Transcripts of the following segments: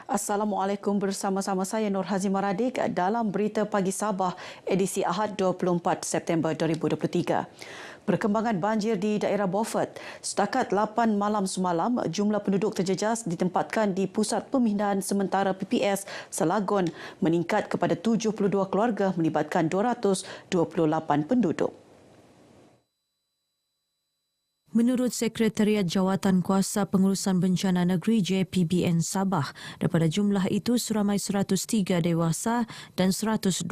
Assalamualaikum, bersama-sama saya Nur Hazimah Radik dalam Berita Pagi Sabah edisi Ahad 24 September 2023. Perkembangan banjir di daerah Beaufort. Setakat 8 malam semalam, jumlah penduduk terjejas ditempatkan di Pusat Pemindahan Sementara PPS Selagon meningkat kepada 72 keluarga melibatkan 228 penduduk. Menurut Sekretariat Jawatan Kuasa Pengurusan Bencana Negeri JPBN Sabah, daripada jumlah itu seramai 103 dewasa dan 125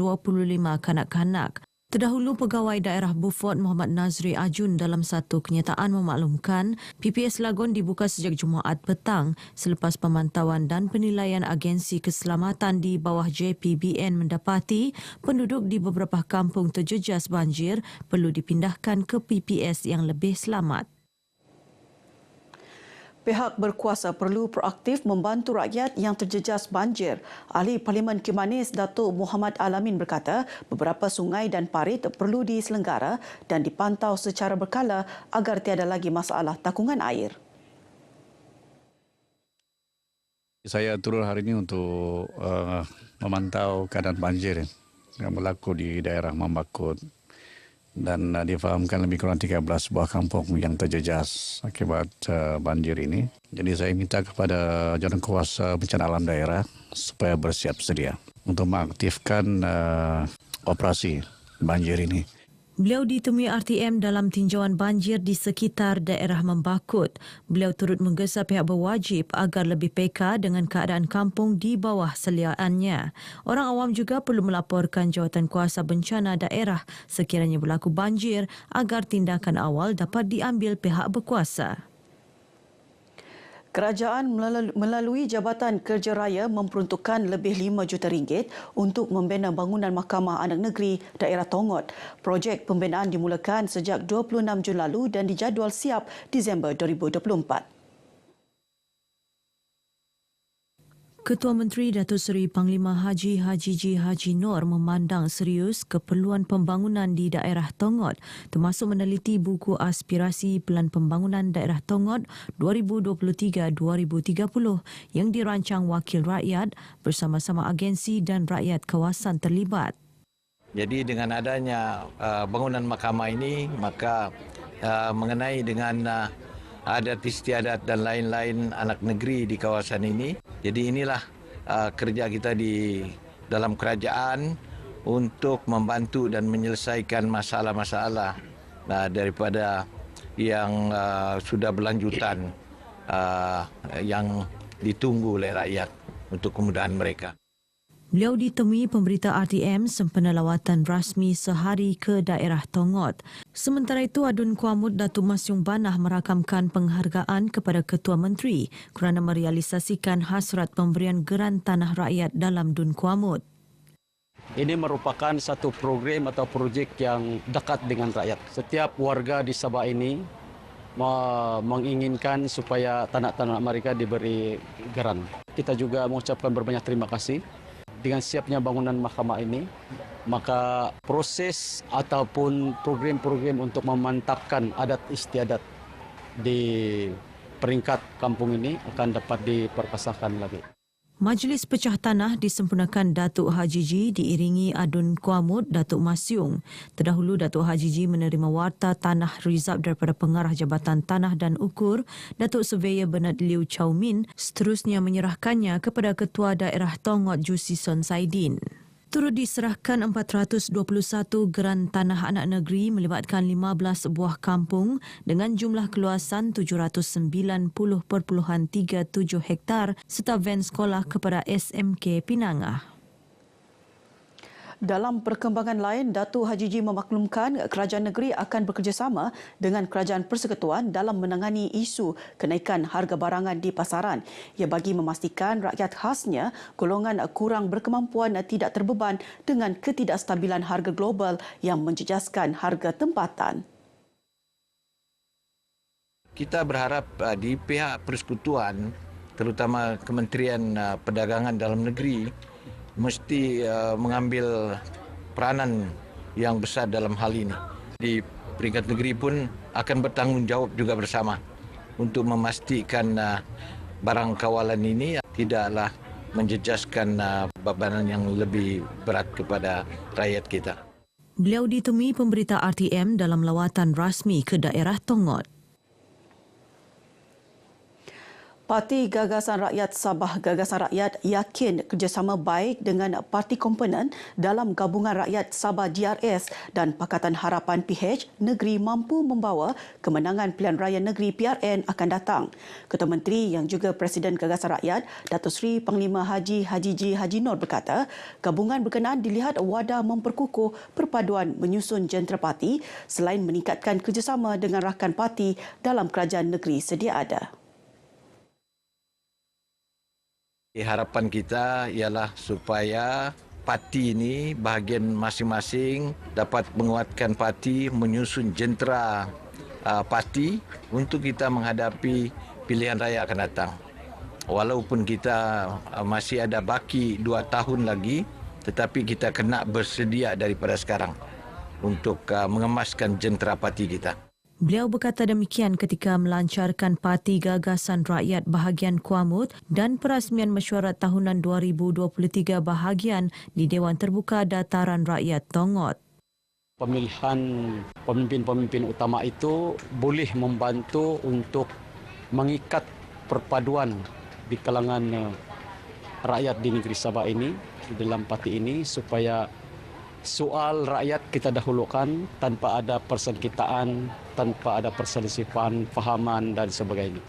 kanak-kanak. Terdahulu, Pegawai Daerah Beaufort Muhammad Nazri Ajun dalam satu kenyataan memaklumkan PPS Lagon dibuka sejak Jumaat petang selepas pemantauan dan penilaian agensi keselamatan di bawah JPBN mendapati penduduk di beberapa kampung terjejas banjir perlu dipindahkan ke PPS yang lebih selamat. Pihak berkuasa perlu proaktif membantu rakyat yang terjejas banjir. Ahli Parlimen Kimanis Datuk Muhammad Alamin berkata beberapa sungai dan parit perlu diselenggara dan dipantau secara berkala agar tiada lagi masalah takungan air. Saya turun hari ini untuk memantau keadaan banjir yang berlaku di daerah Mambakut dan difahamkan lebih kurang 13 buah kampung yang terjejas akibat banjir ini. Jadi saya minta kepada Jawatankuasa Bencana Alam Daerah supaya bersiap sedia untuk mengaktifkan operasi banjir ini. Beliau ditemui RTM dalam tinjauan banjir di sekitar daerah Mambakut. Beliau turut menggesa pihak berwajib agar lebih peka dengan keadaan kampung di bawah seliaannya. Orang awam juga perlu melaporkan Jawatankuasa Bencana Daerah sekiranya berlaku banjir agar tindakan awal dapat diambil pihak berkuasa. Kerajaan melalui Jabatan Kerja Raya memperuntukkan lebih RM5 juta untuk membina bangunan Mahkamah Anak Negeri Daerah Tongot. Projek pembinaan dimulakan sejak 26 Jun lalu dan dijadual siap Disember 2024. Ketua Menteri Datuk Seri Panglima Haji G. Haji Noor memandang serius keperluan pembangunan di daerah Tongot termasuk meneliti buku aspirasi Pelan Pembangunan Daerah Tongot 2023-2030 yang dirancang wakil rakyat bersama-sama agensi dan rakyat kawasan terlibat. Jadi dengan adanya bangunan mahkamah ini, maka mengenai dengan adat istiadat dan lain-lain anak negeri di kawasan ini. Jadi inilah kerja kita di dalam kerajaan untuk membantu dan menyelesaikan masalah-masalah daripada yang sudah berlanjutan yang ditunggu oleh rakyat untuk kemudahan mereka. Beliau ditemui pemberita RTM sempena lawatan rasmi sehari ke daerah Tongot. Sementara itu, Adun Kuamut Datuk Masyung Banah merakamkan penghargaan kepada Ketua Menteri kerana merealisasikan hasrat pemberian geran tanah rakyat dalam Dun Kuamut. Ini merupakan satu program atau projek yang dekat dengan rakyat. Setiap warga di Sabah ini menginginkan supaya tanah-tanah mereka diberi geran. Kita juga mengucapkan berbanyak terima kasih. Dengan siapnya bangunan mahkamah ini, maka proses ataupun program-program untuk memantapkan adat istiadat di peringkat kampung ini akan dapat diperkasakan lagi. Majlis Pecah Tanah disempurnakan Datuk Haji G diiringi Adun Kuamut Datuk Masyung. Terdahulu Datuk Haji G menerima warta tanah rizab daripada Pengarah Jabatan Tanah dan Ukur Datuk Surveyor Bernard Liu Chow Min, seterusnya menyerahkannya kepada Ketua Daerah Tongot Jusison Saidin. Turut diserahkan 421 geran tanah anak negeri melibatkan 15 buah kampung dengan jumlah keluasan 790.37 hektar serta van sekolah kepada SMK Pinangah. Dalam perkembangan lain, Datuk Haji G memaklumkan kerajaan negeri akan bekerjasama dengan Kerajaan Persekutuan dalam menangani isu kenaikan harga barangan di pasaran. Ia bagi memastikan rakyat khasnya golongan kurang berkemampuan tidak terbeban dengan ketidakstabilan harga global yang menjejaskan harga tempatan. Kita berharap di pihak persekutuan, terutama Kementerian Perdagangan Dalam Negeri, mesti mengambil peranan yang besar dalam hal ini. Di peringkat negeri pun akan bertanggungjawab juga bersama untuk memastikan barang kawalan ini tidaklah menjejaskan bebanan yang lebih berat kepada rakyat kita. Beliau ditemui pemberita RTM dalam lawatan rasmi ke daerah Tongot. Parti Gagasan Rakyat Sabah Gagasan Rakyat yakin kerjasama baik dengan parti komponen dalam Gabungan Rakyat Sabah GRS dan Pakatan Harapan PH negeri mampu membawa kemenangan pilihan raya negeri PRN akan datang. Ketua Menteri yang juga Presiden Gagasan Rakyat, Datuk Seri Panglima Haji G. Haji Nur berkata, gabungan berkenaan dilihat wadah memperkukuh perpaduan menyusun jentera parti selain meningkatkan kerjasama dengan rakan parti dalam kerajaan negeri sedia ada. Harapan kita ialah supaya parti ini bahagian masing-masing dapat menguatkan parti, menyusun jentera parti untuk kita menghadapi pilihan raya akan datang. Walaupun kita masih ada baki 2 tahun lagi, tetapi kita kena bersedia daripada sekarang untuk mengemaskan jentera parti kita. Beliau berkata demikian ketika melancarkan Parti Gagasan Rakyat bahagian Kuamut dan perasmian mesyuarat tahunan 2023 bahagian di Dewan Terbuka Dataran Rakyat Tongot. Pemilihan pemimpin-pemimpin utama itu boleh membantu untuk mengikat perpaduan di kalangan rakyat di negeri Sabah ini, dalam parti ini, supaya soal rakyat kita dahulukan tanpa ada persengketaan, tanpa ada perselisihan fahaman dan sebagainya.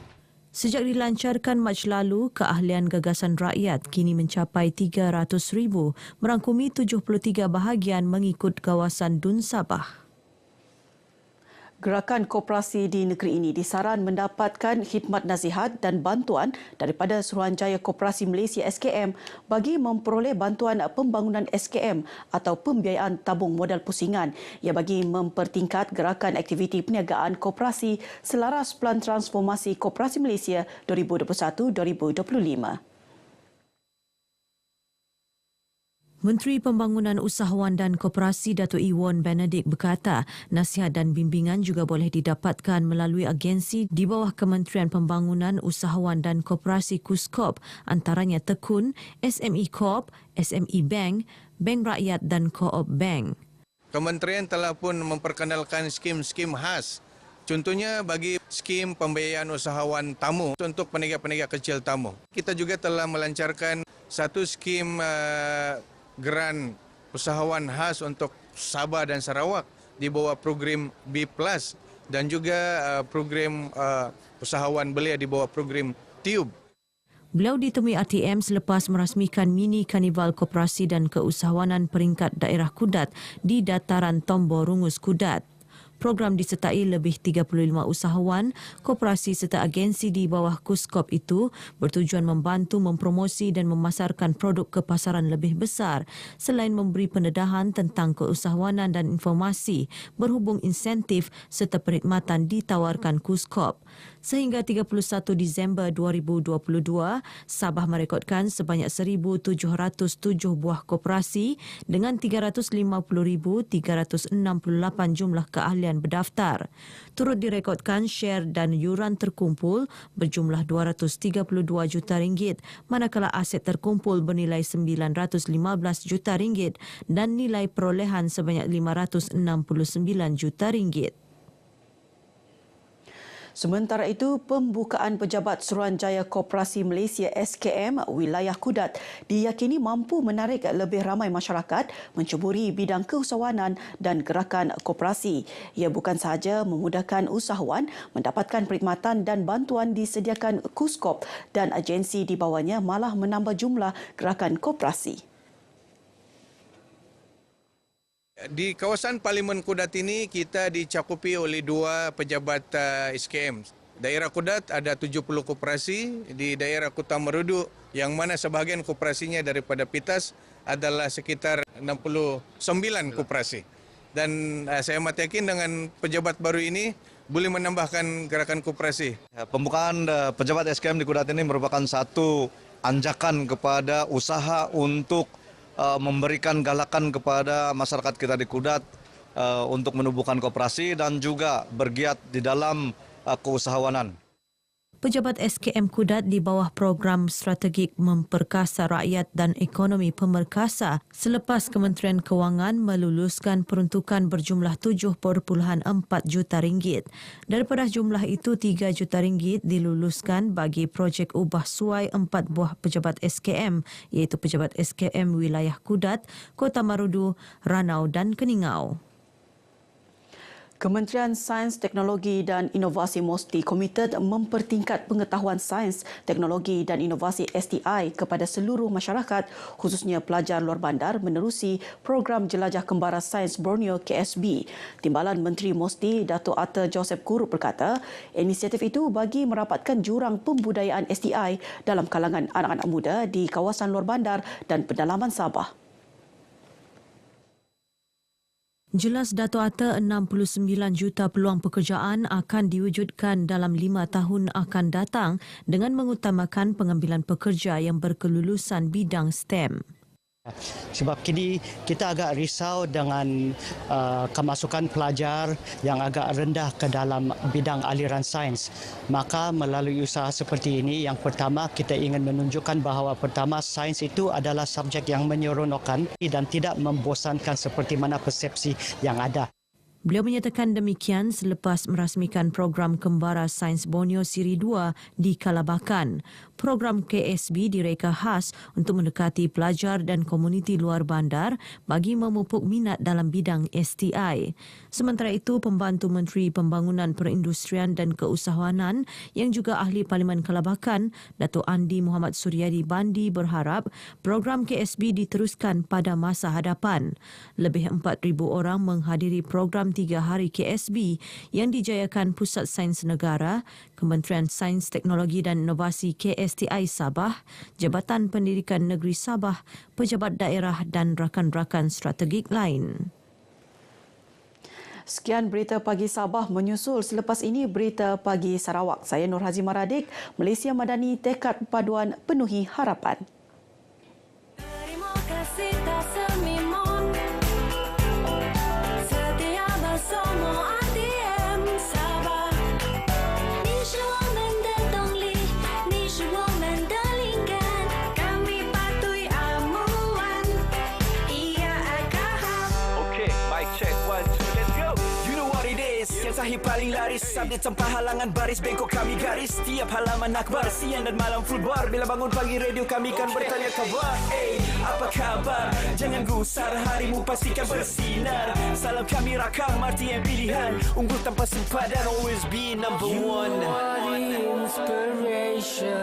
Sejak dilancarkan Mac lalu, keahlian gagasan rakyat kini mencapai 300,000 merangkumi 73 bahagian mengikut kawasan Dun Sabah. Gerakan koperasi di negeri ini disaran mendapatkan khidmat nasihat dan bantuan daripada Suruhanjaya Koperasi Malaysia SKM bagi memperoleh bantuan pembangunan SKM atau pembiayaan tabung modal pusingan yang bagi mempertingkat gerakan aktiviti perniagaan koperasi selaras Pelan Transformasi Koperasi Malaysia 2021-2025. Menteri Pembangunan Usahawan dan Koperasi Datuk Iwan Benedict berkata, nasihat dan bimbingan juga boleh didapatkan melalui agensi di bawah Kementerian Pembangunan Usahawan dan Koperasi KUSKOP, antaranya Tekun, SME Corp, SME Bank, Bank Rakyat dan Co-op Bank. Kementerian telah pun memperkenalkan skim-skim khas. Contohnya bagi skim pembiayaan usahawan tamu untuk peniaga-peniaga kecil tamu. Kita juga telah melancarkan satu skim geran usahawan khas untuk Sabah dan Sarawak di bawah program B+ dan juga program usahawan belia di bawah program TUBE. Beliau ditemui RTM selepas merasmikan mini karnival koperasi dan keusahawanan peringkat daerah Kudat di dataran Tombor Rungus Kudat. Program disertai lebih 35 usahawan, koperasi serta agensi di bawah KUSKOP itu bertujuan membantu mempromosi dan memasarkan produk ke pasaran lebih besar selain memberi pendedahan tentang keusahawanan dan informasi berhubung insentif serta perkhidmatan ditawarkan KUSKOP. Sehingga 31 Disember 2022, Sabah merekodkan sebanyak 1,707 buah koperasi dengan 350,368 jumlah keahlian berdaftar. Turut direkodkan share dan yuran terkumpul berjumlah RM232 juta, manakala aset terkumpul bernilai RM915 juta dan nilai perolehan sebanyak RM569 juta. Sementara itu, pembukaan Pejabat Suruhanjaya Koperasi Malaysia SKM wilayah Kudat diyakini mampu menarik lebih ramai masyarakat menceburi bidang keusahawanan dan gerakan koperasi. Ia bukan sahaja memudahkan usahawan mendapatkan perkhidmatan dan bantuan disediakan KUSKOP dan agensi di bawahnya, malah menambah jumlah gerakan koperasi. Di kawasan Parlimen Kudat ini kita dicakupi oleh 2 pejabat SKM. Daerah Kudat ada 70 koperasi, di daerah Kota Merudu yang mana sebahagian koperasinya daripada PITAS adalah sekitar 69 koperasi. Dan saya amat yakin dengan pejabat baru ini boleh menambahkan gerakan koperasi. Pembukaan pejabat SKM di Kudat ini merupakan satu anjakan kepada usaha untuk memberikan galakan kepada masyarakat kita di Kudat untuk menubuhkan koperasi dan juga bergiat di dalam keusahawanan. Pejabat SKM Kudat di bawah program strategik memperkasa rakyat dan ekonomi pemerkasa selepas Kementerian Kewangan meluluskan peruntukan berjumlah 7.4 juta ringgit. Daripada jumlah itu, 3 juta ringgit diluluskan bagi projek ubah suai 4 buah pejabat SKM iaitu pejabat SKM Wilayah Kudat, Kota Marudu, Ranau dan Keningau. Kementerian Sains, Teknologi dan Inovasi MOSTI komited mempertingkat pengetahuan sains, teknologi dan inovasi STI kepada seluruh masyarakat, khususnya pelajar luar bandar menerusi program Jelajah Kembara Sains Borneo KSB. Timbalan Menteri MOSTI, Dato' Arthur Joseph Kurup berkata, inisiatif itu bagi merapatkan jurang pembudayaan STI dalam kalangan anak-anak muda di kawasan luar bandar dan pedalaman Sabah. Jelas Dato' Arthur, 69 juta peluang pekerjaan akan diwujudkan dalam 5 tahun akan datang dengan mengutamakan pengambilan pekerja yang berkelulusan bidang STEM. Sebab kini kita agak risau dengan kemasukan pelajar yang agak rendah ke dalam bidang aliran sains. Maka melalui usaha seperti ini, yang pertama kita ingin menunjukkan bahawa pertama sains itu adalah subjek yang menyeronokkan dan tidak membosankan seperti mana persepsi yang ada. Beliau menyatakan demikian selepas merasmikan program Kembara Sains Borneo Siri 2 di Kalabakan. Program KSB direka khas untuk mendekati pelajar dan komuniti luar bandar bagi memupuk minat dalam bidang STI. Sementara itu, Pembantu Menteri Pembangunan Perindustrian dan Keusahawanan yang juga Ahli Parlimen Kalabakan, Dato' Andi Muhammad Suryadi Bandi berharap program KSB diteruskan pada masa hadapan. Lebih 4,000 orang menghadiri program 3 hari KSB yang dijayakan Pusat Sains Negara, Kementerian Sains, Teknologi dan Inovasi KSTI Sabah, Jabatan Pendidikan Negeri Sabah, pejabat daerah dan rakan-rakan strategik lain. Sekian berita pagi Sabah menyusul selepas ini berita pagi Sarawak. Saya Nur Hazi Maradik, Malaysia Madani, tekad paduan penuhi harapan. Terima kasih tak semimon. Setia bersama ATM Sabah. 你是我们的动力，你是我们的灵感。Kami patuhi amuan. Ia akan Okay, mic check 1, 2, let's go. You know what it is. Yang sahih paling laris. Update tanpa halangan baris. Bengkok kami garis. Setiap halaman akhbar. Siang dan malam full bar. Bila bangun pagi radio kami kan bertanya kabar. Apa kabar? Jangan gusar. Harimu pastikan bersinar. Salam kami rakam. Arti yang pilihan. Unggul tanpa sempadan. Always be number one. You are the inspiration.